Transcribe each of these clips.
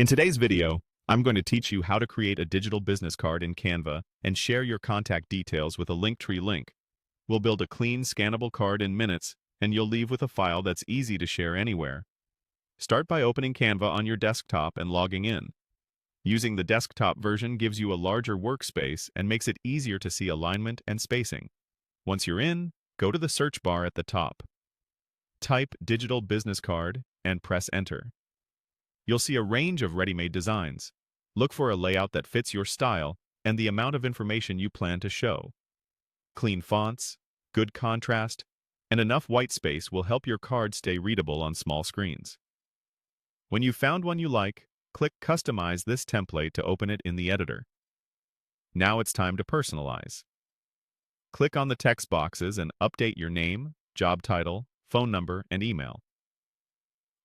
In today's video, I'm going to teach you how to create a digital business card in Canva and share your contact details with a LinkTree link. We'll build a clean, scannable card in minutes, and you'll leave with a file that's easy to share anywhere. Start by opening Canva on your desktop and logging in. Using the desktop version gives you a larger workspace and makes it easier to see alignment and spacing. Once you're in, go to the search bar at the top. Type Digital Business Card and press Enter. You'll see a range of ready-made designs. Look for a layout that fits your style and the amount of information you plan to show. Clean fonts, good contrast, and enough white space will help your card stay readable on small screens. When you've found one you like, click Customize this template to open it in the editor. Now it's time to personalize. Click on the text boxes and update your name, job title, phone number, and email.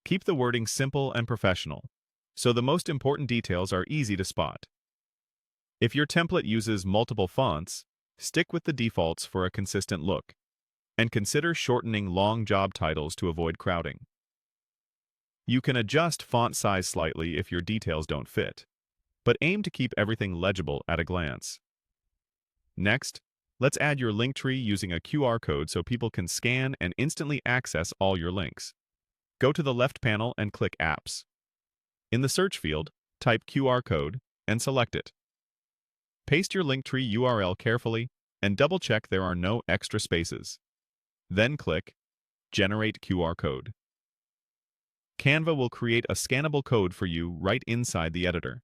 Keep the wording simple and professional, so the most important details are easy to spot. If your template uses multiple fonts, stick with the defaults for a consistent look, and consider shortening long job titles to avoid crowding. You can adjust font size slightly if your details don't fit, but aim to keep everything legible at a glance. Next, let's add your LinkTree using a QR code so people can scan and instantly access all your links. Go to the left panel and click Apps. In the search field, type QR code and select it. Paste your LinkTree URL carefully and double-check there are no extra spaces. Then click Generate QR Code. Canva will create a scannable code for you right inside the editor.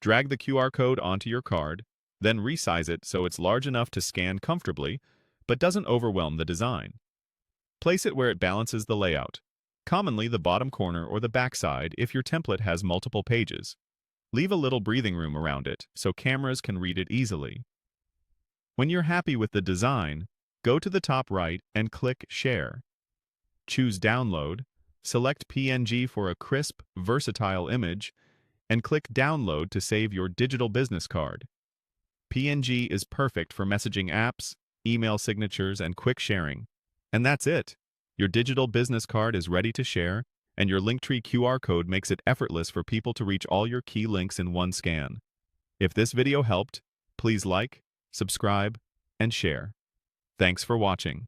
Drag the QR code onto your card, then resize it so it's large enough to scan comfortably, but doesn't overwhelm the design. Place it where it balances the layout, commonly the bottom corner or the back side if your template has multiple pages. Leave a little breathing room around it so cameras can read it easily. When you're happy with the design, go to the top right and click Share. Choose Download, select PNG for a crisp, versatile image, and click Download to save your digital business card. PNG is perfect for messaging apps, email signatures, and quick sharing. And that's it. Your digital business card is ready to share, and your LinkTree QR code makes it effortless for people to reach all your key links in one scan. If this video helped, please like, subscribe, and share. Thanks for watching.